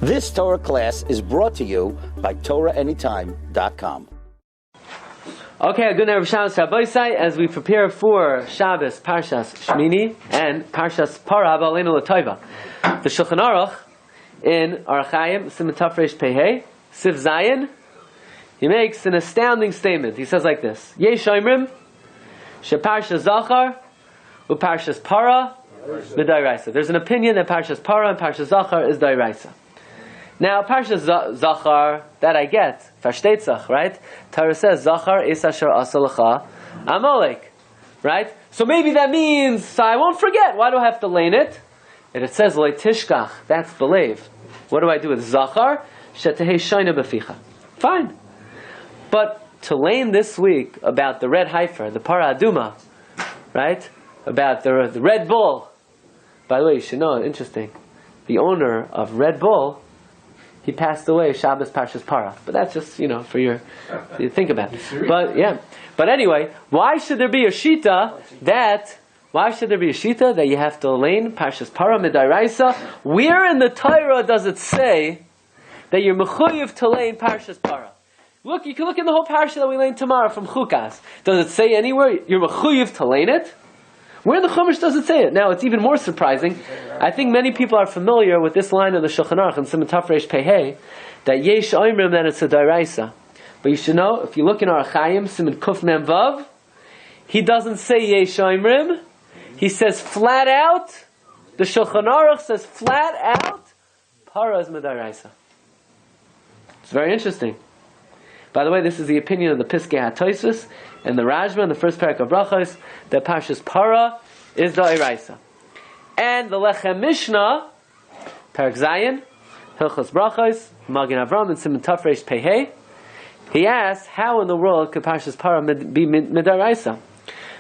This Torah class is brought to you by TorahAnytime.com. Okay, good night, Shabbos Rabbi, as we prepare for Shabbos, Parshas Shmini, and Parshas Parah, Ba'aleinu L'Tova. The Shulchan Aruch, in Orach Chaim, Siman Tafresh Pehei, Siv Zayin, he makes an astounding statement. He says like this: Yesh Omrim, She Parshas Zachar, U Parshas Parah, Midairaisa. There's an opinion that Parshas Parah and Parshas Zachar is Dairaisa. Now, Parshas Zachar, that I get, Verstetzach, right? Torah says, Zachar is asher asalacha Amalek, right? So maybe that means, so I won't forget. Why do I have to lane it? And it says, Leitishkach, that's believe. What do I do with Zachar? Shetehei shoyna beficha. Fine. But to lane this week about the red heifer, the Parah Aduma, right? About the Red Bull. By the way, you should know, interesting, the owner of Red Bull, he passed away Shabbos Parshas Parah. But that's just, for you to think about it. But yeah. But anyway, why should there be a shita that you have to lane Parshas Parah Midairaisa? Where in the Torah does it say that you're mechuyev to lane Parshas Parah? Look, you can look in the whole parsha that we lane tomorrow from Chukas. Does it say anywhere you're mechuyev to lane it? Where in the Chumash does it say it? Now, it's even more surprising. I think many people are familiar with this line of the Shulchan Aruch in Siman Tafresh Pehei, that Yesh Omrim, that it's a Dairaisa. But you should know, if you look in Orach Chaim, Siman Kuf Mem Vav, he doesn't say Yesh Omrim. He says flat out, the Shulchan Aruch says flat out, Parah is Midairaisa. It's very interesting. By the way, this is the opinion of the Piskei HaTosfos and the Rajma in the first parak of Brachos, that Parshas Parah is Dairaisa. And the Lechem Mishnah, Parak Zayin, Hilchos Brachos, Magen Avram, and Siman Tafresh Pehei, he asks, how in the world could Parshas Parah be Midairaisa?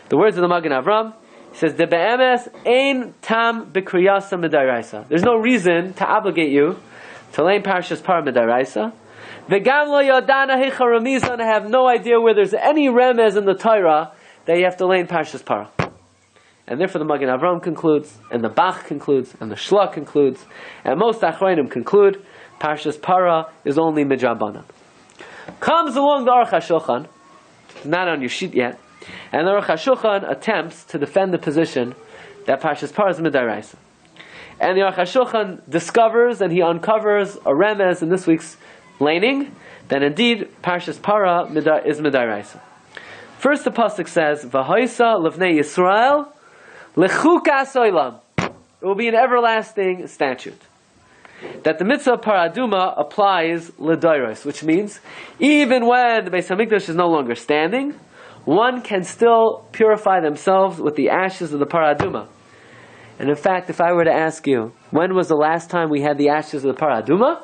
The words of the Magen Avram, he says, De be'emes ein tam b'kriyasa Midairaisa. There's no reason to obligate you to lane Parshas Parah Midairaisa. V'gam lo yodana hecha ramizah, and I have no idea where there's any remez in the Torah that you have to lane Parshas Parah. And therefore the Magen Avram concludes, and the Bach concludes, and the Shla concludes, and most Achronim conclude, Parshas Parah is only midrabanan. Comes along the Aruch HaShulchan, not on your sheet yet, and the Aruch HaShulchan attempts to defend the position that Parshas Parah is midairaisa. And the Aruch HaShulchan discovers and he uncovers a remez in this week's laning, then indeed Parshas Parah is midairaisa. First the pasuk says, "V'hoisa levnei Yisrael lechukas olam." It will be an everlasting statute. That the mitzvah paraduma applies l'dairos, which means even when the Beis Hamikdash is no longer standing, one can still purify themselves with the ashes of the paraduma. And in fact, if I were to ask you, when was the last time we had the ashes of the paraduma?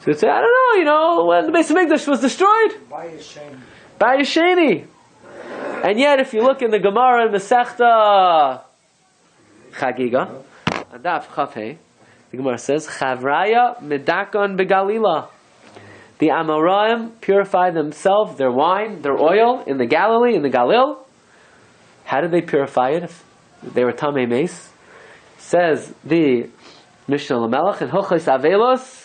So you'd say, I don't know, when the Beis Hamikdash was destroyed. By Yesheni. And yet, if you look in the Gemara in Masechta Chagiga, Adaf Chafei, the Gemara says, Chavraya medakon begalila. The Amoraim purified themselves, their wine, their oil, in the Galilee, in the Galil. How did they purify it if they were Tamei Meis? Says the Mishnah Lamelech in Hochos Avelos,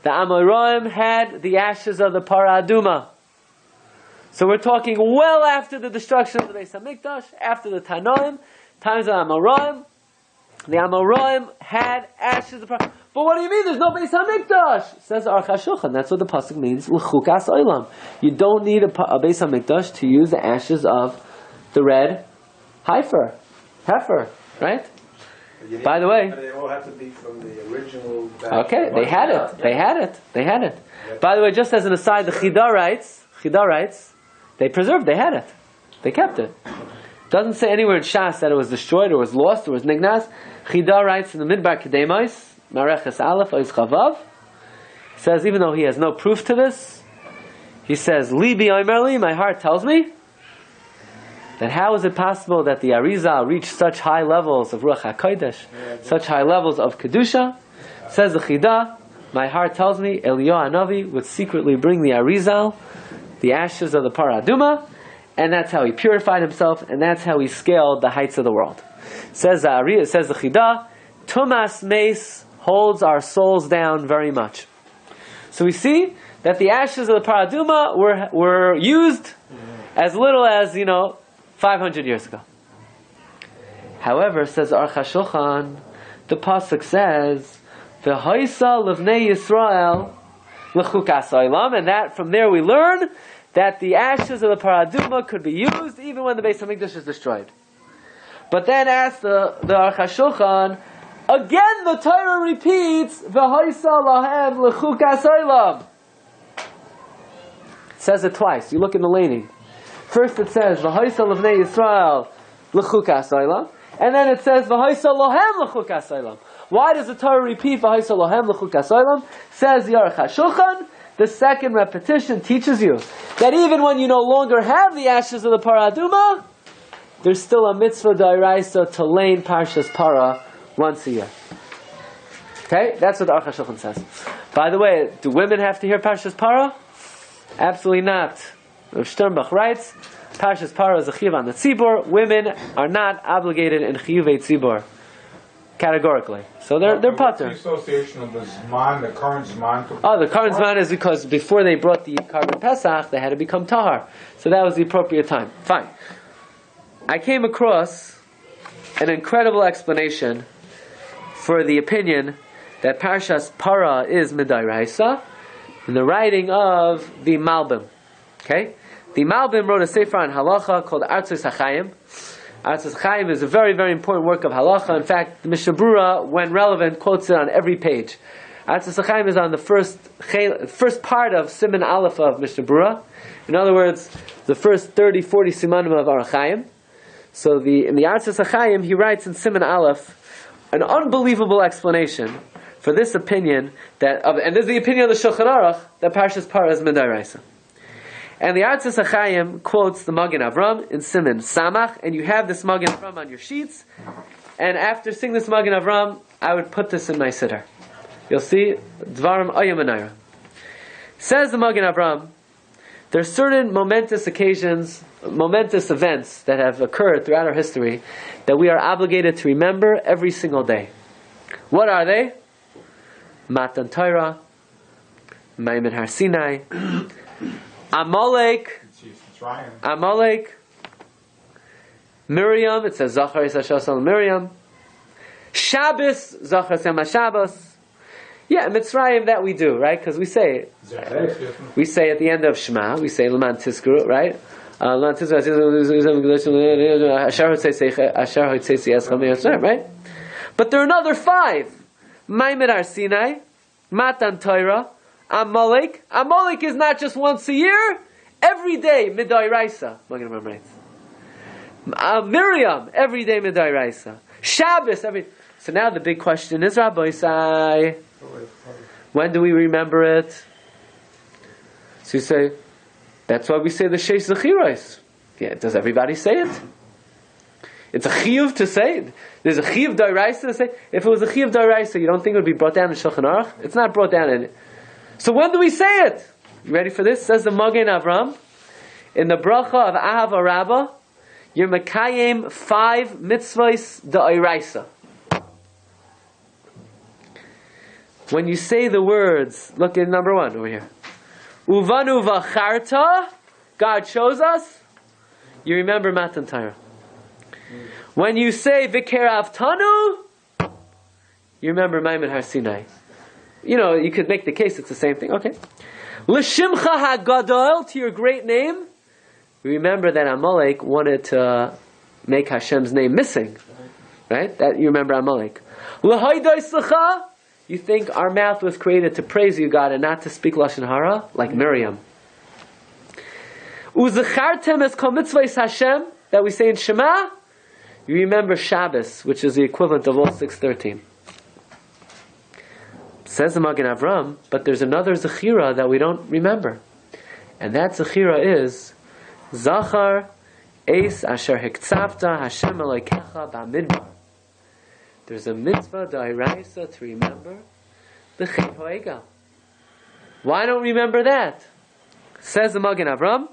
the Amoraim had the ashes of the Parah Aduma. So we're talking well after the destruction of the Beis Hamikdash, after the Tanoim, times of Amoraim. The Amoraim had ashes of Parah. But what do you mean? There's no Beis Hamikdash. Says Aruch HaShulchan. That's what the pasuk means. L'chukas olam. You don't need a Beis Hamikdash to use the ashes of the red heifer, right? By the way, they all have to be from the original batch. Okay, they had it. By the way, just as an aside, the Chida writes, they had it. They kept it. Doesn't say anywhere in Shas that it was destroyed or was lost or was nignas. Chida writes in the Midbar Kedemais, Mareches Aleph Ois Chavav, says even though he has no proof to this, he says, Libi Omerli, my heart tells me, that how is it possible that the Arizal reached such high levels of Ruach HaKodesh, such high levels of Kedusha? Says the Chida, my heart tells me Eliyahu Hanavi would secretly bring the Arizal, the ashes of the Parah Aduma, and that's how he purified himself, and that's how he scaled the heights of the world. Says the Chida, Tumas Meis holds our souls down very much. So we see that the ashes of the paraduma were used as little as 500 years ago. However, says Aruch HaShulchan, the pasuk says, "V'hoisa levnei Yisrael l'chukas olam," and that from there we learn that the ashes of the paraduma could be used even when the Beis Hamikdash is destroyed. But then, asks the Aruch HaShulchan, again the Torah repeats, "V'hoisa lahem l'chukas olam." It says it twice. You look in the laning. First it says, "V'hoisa levnei Yisrael l'chukas olam," and then it says, "V'hoisa lahem l'chukas olam." Why does the Torah repeat "V'hoisa lahem l'chukas olam"? Says the Aruch HaShulchan, the second repetition teaches you that even when you no longer have the ashes of the paraduma, there's still a mitzvah d'oraisa to lein Parshas Parah once a year. Okay? That's what the Aruch HaShulchan says. By the way, do women have to hear Parshas Parah? Absolutely not. Rav Sternbach writes, Parshas Parah is a chiyuv on the tzibur. Women are not obligated in chiyuvei tzibur, categorically. So they're pater. What's the association of the Zman, the current Zman? The current Zman is because before they brought the Karban Pesach, they had to become tahar. So that was the appropriate time. Fine. I came across an incredible explanation for the opinion that Parshas Parah is Midairaisa in the writing of the Malbim. Okay? The Malbim wrote a sefer on halacha called Artzos HaChaim. Artzos HaChaim is a very, very important work of halacha. In fact, the Mishnah Berurah, when relevant, quotes it on every page. Artzos HaChaim is on the first part of Siman Aleph of Mishnah Berurah. In other words, the first 30, 40 simanim of Orach Chaim. So in the Artzos HaChaim, he writes in Siman Aleph an unbelievable explanation for this opinion and this is the opinion of the Shulchan Aruch that Parshas Parah is Midairaisa. And the Artzos HaChaim quotes the Magen Avram in Siman Samach, and you have this Magen Avram on your sheets. And after seeing this Magen Avram, I would put this in my siddur. You'll see Dvarim Ayamanayra. Says the Magen Avram, there are certain momentous occasions, momentous events that have occurred throughout our history that we are obligated to remember every single day. What are they? Matan Torah, Maimin Har Sinai, Amalek, Miriam, it says Zachar Yisashasal Miriam, Shabbos, Zachar Sema Shabbos. Yeah, Mitzrayim, that we do, right? Because we say it. We say at the end of Shema, we say L'man Tizkuru, right? L'man Tizkuru, right? But there are another 5. Maimin Har Sinai, Matan Torah, Amalek. Amalek is not just once a year, every day, Midairaisa. Miriam, every day, Midairaisa. Shabbos, So now the big question is, Rabbi Sai, when do we remember it? So you say, that's why we say the Sheish Zechiros. Yeah, does everybody say it? It's a chiyuv to say it. There's a chiyuv d'oraisa to say. If it was a chiyuv d'oraisa, you don't think it would be brought down in Shulchan Aruch? It's not brought down in it. So when do we say it? You ready for this? Says the Magen Avram in the bracha of Ahav Rabbah, you're mekayim 5 mitzvahs d'oraisa. When you say the words, look at number 1 over here. Uvanu v'charta, God shows us. You remember Matan Torah. When you say V'kerav Tanu, you remember Maimin Har Sinai. You could make the case it's the same thing. Okay. L'shimcha hagadol, to your great name. Remember that Amalek wanted to make Hashem's name missing. Right? That you remember Amalek. L'haydai s'lecha, you think our mouth was created to praise you, God, and not to speak Lashon Hara, like Miriam. U'zachartem es kol mitzvahs Hashem, that we say in Shema, you remember Shabbos, which is the equivalent of all 613. Says the Magen Avram, but there's another Zechira that we don't remember. And that Zechira is Zachar Eis Asher Hektzavta Hashem Elokecha B'Midbar. There's a mitzvah d'oraisa to remember the Chet HaEgel. Why don't we remember that? Says the Magen Avram,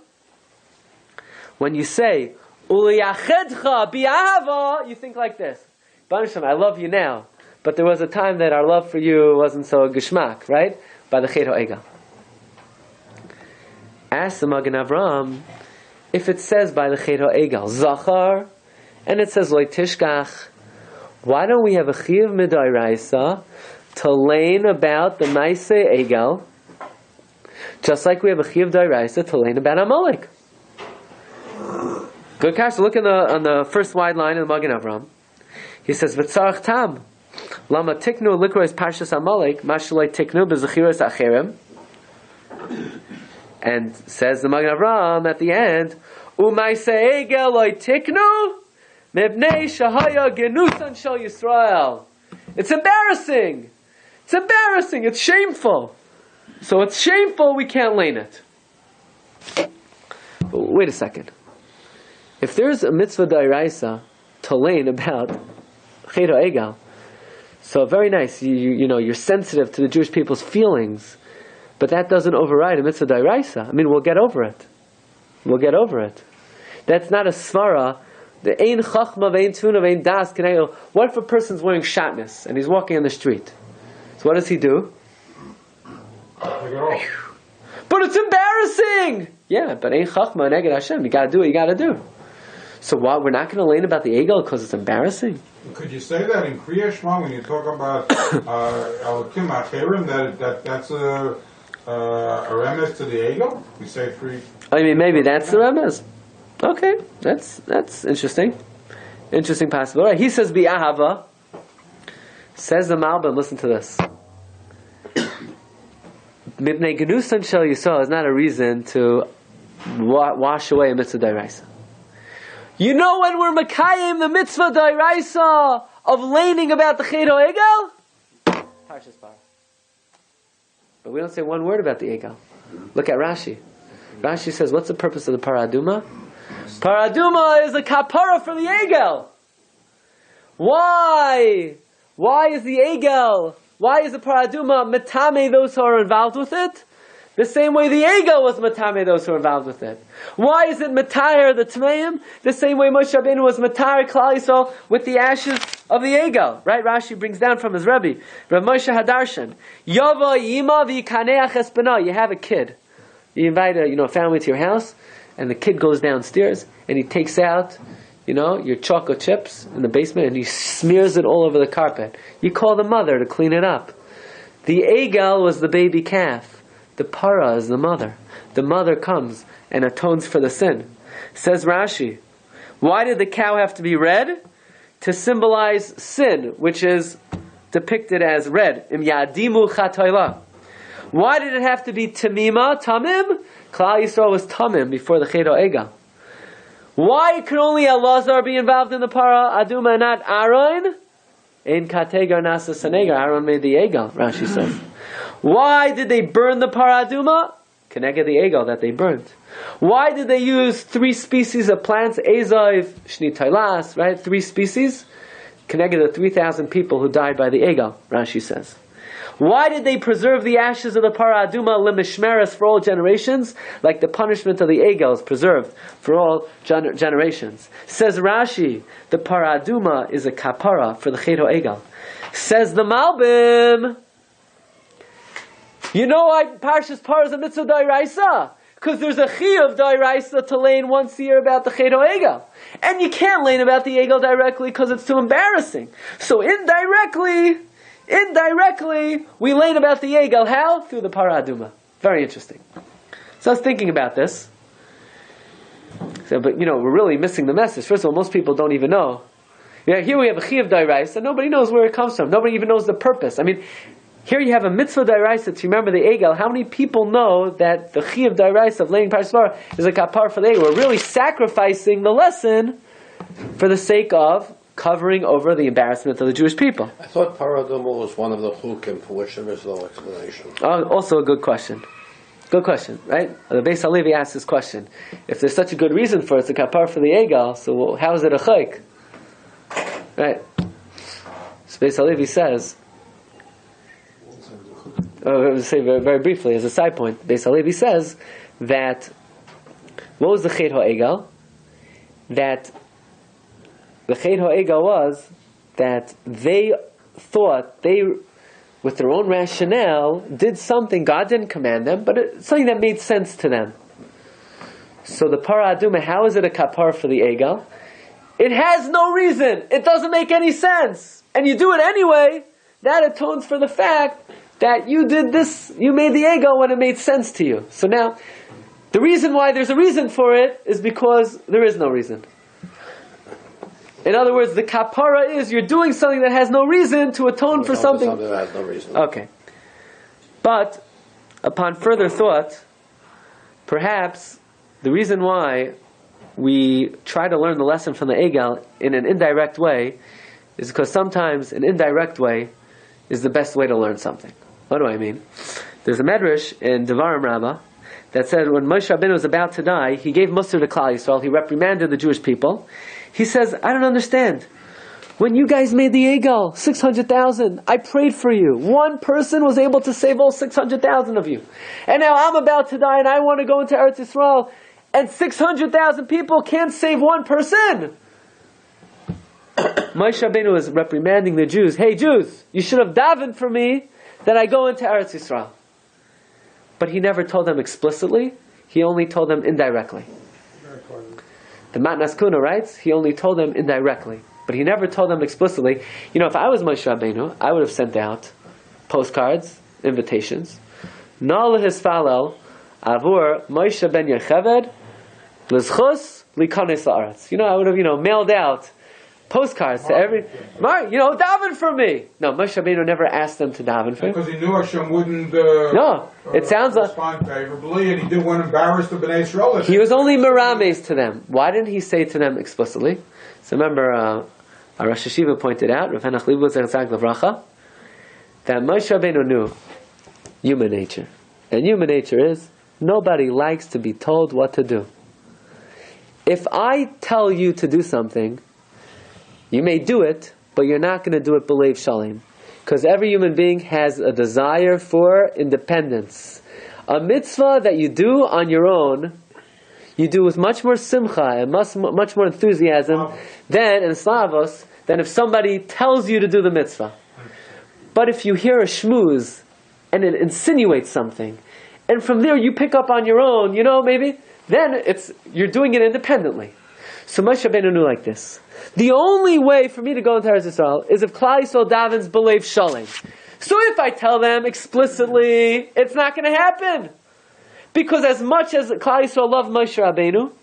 when you say Uliyachedcha bi'ahava, you think like this. Baruch Hashem, I love you now, but there was a time that our love for you wasn't so geshmak, right? By the Chet HaEgel. Ask the Magen Avram, if it says by the Chet HaEgel, Zachar, and it says Lo Tishkach, why don't we have a Chiyuv Midairaisa to learn about the Maaseh Egel, just like we have a Chiyuv Dairaisa to learn about Amalek? Good catch. Look on the first wide line of the Magen Avram. He says, "V'tzarach tam, lama tiknu likros Parshas Amalek, mashalei tiknu bezechiros acherim." And says the Magen Avram at the end, "U'maaseh egel loy tiknu mebnei shahaya genusan shel Yisrael." It's embarrassing. It's embarrassing. It's shameful. So it's shameful. We can't learn it. But wait a second. If there's a mitzvah d'oraisa to learn about Chet HaEgel, so very nice. You know, you're sensitive to the Jewish people's feelings, but that doesn't override a mitzvah d'oraisa. I mean, we'll get over it. We'll get over it. That's not a svara. The ein chachma ve'ein tuna ve'ein das k'nei. What if a person's wearing shatnez and he's walking on the street? So what does he do? But it's embarrassing. Yeah, but ein chachma neged Hashem. You got to do what you got to do. So what? We're not going to learn about the Egel because it's embarrassing. Could you say that in Kriya Shema when you talk about Elokim Acherim that's a remez to the Egel? We say three. I mean, maybe that's the remez. Okay, that's interesting. Interesting possibility. Right. He says bi'ahava. Says the Malbim. Listen to this. Mipnei genusan shel Yisrael is not a reason to wash away a mitzvah d'oraisa. You know when we're Makayim the mitzvah d'oraisa of learning about the Chet HaEgel? Parshas Parah. But we don't say one word about the Egel. Look at Rashi. Rashi says, what's the purpose of the Parah Aduma? Parah Aduma is a kapara for the Egel. Why? Why is the Egel? Why is the Parah Aduma metame those who are involved with it? The same way the Egel was matame those who are involved with it. Why is it matayr the Tmeim? The same way Moshe Rabbeinu was matayr Klal Yisrael with the ashes of the Egel. Right? Rashi brings down from his Rabbi, Rav Moshe Hadarshan. Yava yima v'yikaneach es bena. You have a kid. You invite a family to your house, and the kid goes downstairs and he takes out your chocolate chips in the basement and he smears it all over the carpet. You call the mother to clean it up. The Egel was the baby calf. The Parah is the mother. The mother comes and atones for the sin. Says Rashi, why did the cow have to be red? To symbolize sin, which is depicted as red. Im yadimu chatoila. Why did it have to be tamima, tamim? Klal Yisrael was tamim before the Chet HaEgel. Why could only Elazar be involved in the Parah Aduma and not Aaron? Ein kategar nasa sanegar. Aaron made the Egel, Rashi says. Why did they burn the Parah Aduma? Keneged the Egel that they burned. Why did they use 3 species of plants? Ezav, Shni Tailas, right? 3 species. Keneged the 3,000 people who died by the Egel, Rashi says. Why did they preserve the ashes of the Parah Aduma limishmeres for all generations? Like the punishment of the Egel is preserved for all generations. Says Rashi, the Parah Aduma is a kapara for the Chet HaEgel. Says the Malbim, you know why Parshas Parah is a mitzvah d'oraisa? Because there's a chiyuv d'oraisa to learn once a year about the Chet HaEgel. And you can't learn about the Egel directly because it's too embarrassing. So indirectly, we learn about the Egel. How? Through the Parah Aduma. Very interesting. So I was thinking about this. So, but we're really missing the message. First of all, most people don't even know. Here we have a chiyuv d'oraisa, and nobody knows where it comes from. Nobody even knows the purpose. I mean, here you have a mitzvah d'oraisa to remember the Egel. How many people know that the chiyuv d'oraisa of laying Parshas Parah is a kapar for the Egel? We're really sacrificing the lesson for the sake of covering over the embarrassment of the Jewish people. I thought Parah Aduma was one of the chukim for which there is no explanation. Also a good question. Good question, right? The Beis Halevi asks this question. If there's such a good reason for it, it's a kapar for the Egel, so how is it a chayk? Right? So Beis Halevi says, I will say very, very briefly as a side point, Beis Halevi says that what was the Chet HaEgel? That the Chet HaEgel was that they thought they, with their own rationale, did something God didn't command them, but it's something that made sense to them. So the Parah Aduma, how is it a kapar for the Egel? It has no reason. It doesn't make any sense. And you do it anyway. That atones for the fact that you did this, you made the Egel when it made sense to you. So now, the reason why there's a reason for it is because there is no reason. In other words, the kapara is you're doing something that has no reason to atone for something. Something that has no reason. Okay. But, upon further thought, perhaps the reason why we try to learn the lesson from the Egel in an indirect way is because sometimes an indirect way is the best way to learn something. What do I mean? There's a medrash in Devarim Rabbah that said when Moshe Rabbeinu was about to die, he gave Musar to Klal Yisrael, he reprimanded the Jewish people. He says, I don't understand. When you guys made the Egel, 600,000, I prayed for you. One person was able to save all 600,000 of you. And now I'm about to die and I want to go into Eretz Yisrael, and 600,000 people can't save one person. Moshe Rabbeinu was reprimanding the Jews. Hey Jews, you should have davened for me that I go into Eretz Yisrael. But he never told them explicitly. He only told them indirectly. The Matnas Kuna writes, he only told them indirectly. But he never told them explicitly. You know, if I was Moshe Rabbeinu, I would have sent out postcards, invitations. Na'al hisfalel avur Moshe ben Yocheved l'zchus likanes la'aretz. You know, I would have, mailed out postcards to every... daven for me! No, Moshe Rabbeinu never asked them to daven for him. Because he knew Hashem wouldn't it sounds like... respond favorably, and he didn't want to embarrass the Bnei Yisrael. He was only merames to them. Why didn't he say to them explicitly? So remember, our Rosh Hashiva pointed out, Rav Henach Leibowitz Zechzag Levracha, that Moshe Rabbeinu knew human nature. And human nature is, nobody likes to be told what to do. If I tell you to do something, you may do it, but you're not going to do it b'leiv shalom. Because every human being has a desire for independence. A mitzvah that you do on your own, you do with much more simcha and much more enthusiasm than if somebody tells you to do the mitzvah. But if you hear a shmooze and it insinuates something, and from there you pick up on your own, maybe, then you're doing it independently. So Moshe Rabbeinu knew like this. The only way for me to go into Eretz Yisrael is if Klal Yisrael davens b'leiv shalom. So if I tell them explicitly, it's not going to happen. Because as much as Klal Yisrael love Moshe Rabbeinu,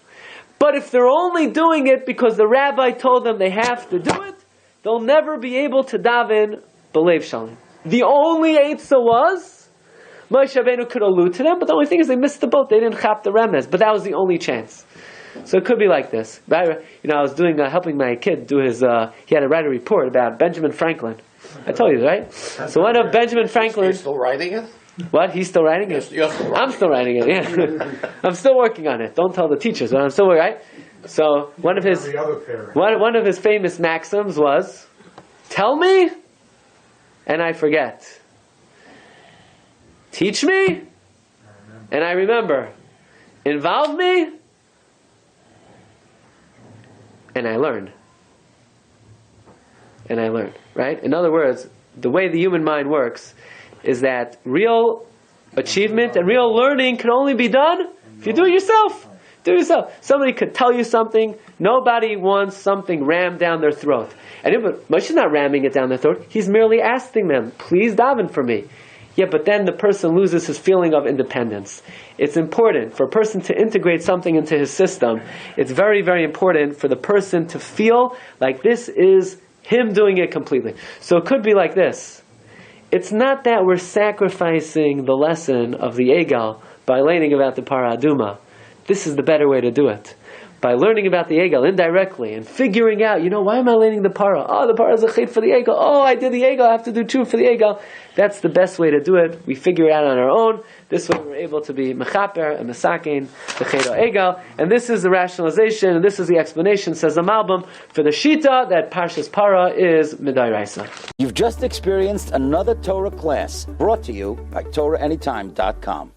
but if they're only doing it because the rabbi told them they have to do it, they'll never be able to daven b'leiv shalom. The only eitzah was, Moshe Rabbeinu could allude to them, but the only thing is they missed the boat. They didn't chap the remez, but that was the only chance. So it could be like this. I was helping my kid do his, he had to write a report about Benjamin Franklin. I told you, right? So one of Benjamin Franklin... He's still writing it? What? He's still writing it? I'm still writing it, yeah. I'm still working on it. Don't tell the teachers, but I'm still working, right? So one of his famous maxims was, tell me, and I forget. Teach me, and I remember. Involve me, and I learn. Right? In other words, the way the human mind works is that real achievement and real learning can only be done if you do it yourself. Do it yourself. Somebody could tell you something. Nobody wants something rammed down their throat. And Moshe's not ramming it down their throat. He's merely asking them, please daven for me. Yeah, but then the person loses his feeling of independence. It's important for a person to integrate something into his system. It's very, very important for the person to feel like this is him doing it completely. So it could be like this. It's not that we're sacrificing the lesson of the Egel by learning about the Parah Aduma. This is the better way to do it. By learning about the Egel indirectly and figuring out, why am I learning the Parah? Oh, the Parah is a chait for the Egel. Oh, I did the Egel, I have to do two for the Egel. That's the best way to do it. We figure it out on our own. This way we're able to be mechaper and mesakein, the chait Egel. And this is the rationalization, and this is the explanation, says the Malbim, for the Shita that Parshas Parah is Midairaisa. You've just experienced another Torah class brought to you by TorahAnytime.com.